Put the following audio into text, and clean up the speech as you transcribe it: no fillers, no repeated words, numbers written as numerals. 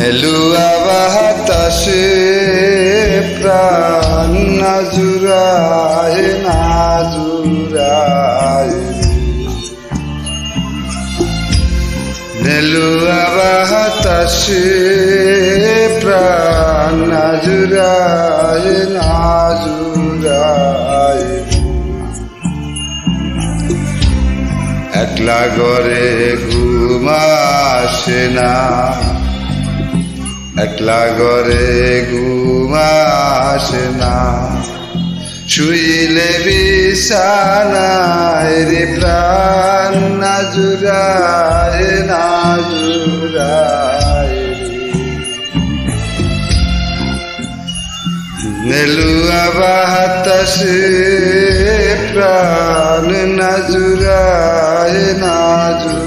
নেলুয়া বাতাসে প্রাণ নাজুরায় নাজুরায়, নেলুয়া বাতাসে প্রাণ নাজুরায় নাজুরায়। একলা ঘরে ঘুম আসে না, একলা ঘরে ঘুম আসে না, শুইলে বিছানায় রে প্রাণ নাজুরায় নাজুরায়। নেলুয়া বাতাসে প্রাণ নাজুরায় নাজুরায়।